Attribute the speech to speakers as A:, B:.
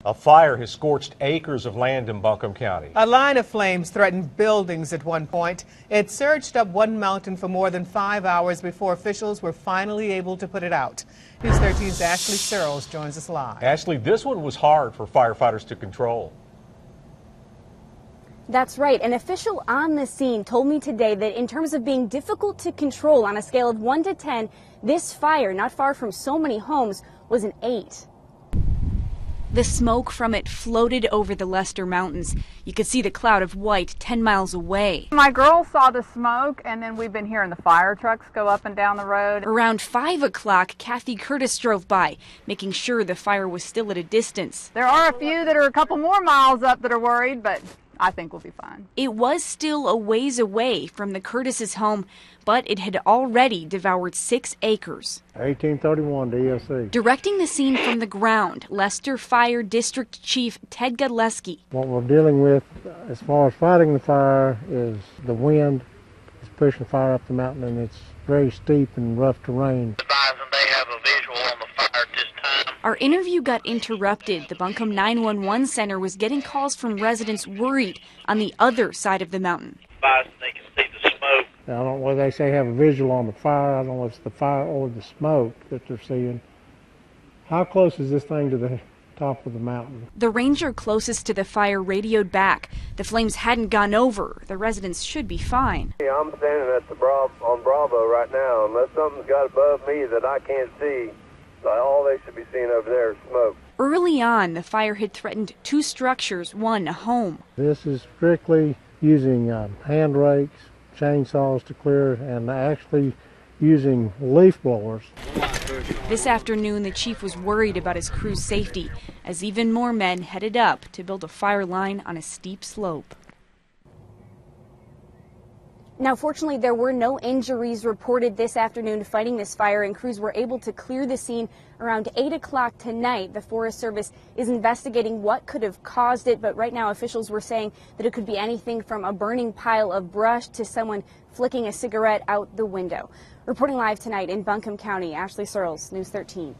A: A fire has scorched acres of land in Buncombe County.
B: A line of flames threatened buildings at one point. It surged up one mountain for more than 5 hours before officials were finally able to put it out. News 13's Ashley Searles joins us live.
A: Ashley, this one was hard for firefighters to control.
C: That's right. An official on the scene told me today that in terms of being difficult to control on a scale of 1 to 10, this fire, not far from so many homes, was an 8. The smoke from it floated over the Leicester mountains. You could see the cloud of white 10 miles away.
D: My girls saw the smoke, and then we've been hearing the fire trucks go up and down the road.
C: Around 5 o'clock, Kathy Curtis drove by, making sure the fire was still at a distance.
D: There are a few that are a couple more miles up that are worried, but I think we'll be fine.
C: It was still a ways away from the Curtis's home, but it had already devoured 6 acres.
E: 1831 DSC.
C: Directing the scene from the ground, Leicester Fire District Chief Ted Godleski.
E: What we're dealing with as far as fighting the fire is the wind is pushing the fire up the mountain, and it's very steep and rough terrain.
C: Our interview got interrupted. The Buncombe 911 center was getting calls from residents worried on the other side of the mountain.
F: They can see the smoke.
E: I don't know whether they say have a visual on the fire. I don't know if it's the fire or the smoke that they're seeing. How close is this thing to the top of the mountain?
C: The ranger closest to the fire radioed back. The flames hadn't gone over. The residents should be fine.
G: Yeah, I'm standing at the on Bravo right now. Unless something's got above me that I can't see, all they should be seeing over there is smoke.
C: Early on, the fire had threatened 2 structures, one a home.
E: This is strictly using hand rakes, chainsaws to clear, and actually using leaf blowers.
C: This afternoon, the chief was worried about his crew's safety as even more men headed up to build a fire line on a steep slope. Now, fortunately, there were no injuries reported this afternoon fighting this fire, and crews were able to clear the scene around 8 o'clock tonight. The Forest Service is investigating what could have caused it, but right now officials were saying that it could be anything from a burning pile of brush to someone flicking a cigarette out the window. Reporting live tonight in Buncombe County, Ashley Searles, News 13.